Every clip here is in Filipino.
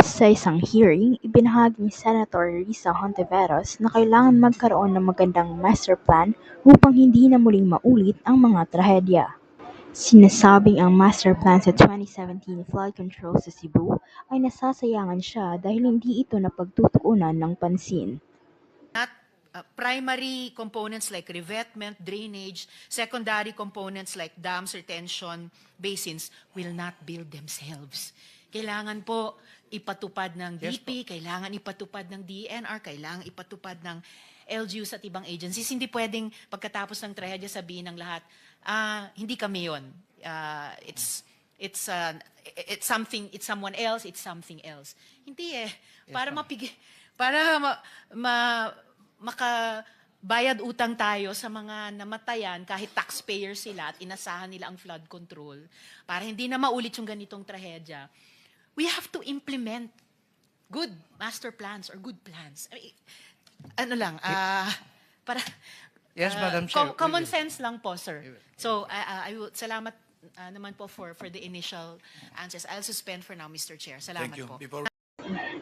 Sa isang hearing, ibinahagi ni Senator Risa Hontiveros na kailangan magkaroon ng magandang master plan upang hindi na muling maulit ang mga trahedya. Sinasabing ang master plan sa 2017 flood control sa Cebu ay nasasayangan siya dahil hindi ito napagtutuunan ng pansin. Primary components like revetment, drainage, secondary components like dams, retention basins will not build themselves. Kailangan po ipatupad ng DP, kailangan ipatupad ng DNR, kailangan ipatupad ng LGUs at ibang agencies. Hindi pwedeng pagkatapos ng trahedya sabihin ng lahat, hindi kami yun. It's someone else, it's something else. Hindi eh. Para makabayad utang tayo sa mga namatayan kahit taxpayer sila at inasahan nila ang flood control para hindi na maulit yung ganitong trahedya. We have to implement good master plans or good plans. Para Yes, Madam Chair. common sense lang po, sir. So I will salamat naman po for the initial answers. I'll suspend for now, Mr. Chair. Salamat po.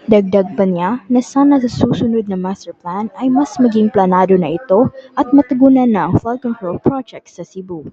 Dagdag pa niya na sana sa susunod na master plan ay mas maging planado na ito at matugunan na ang flood control project sa Cebu.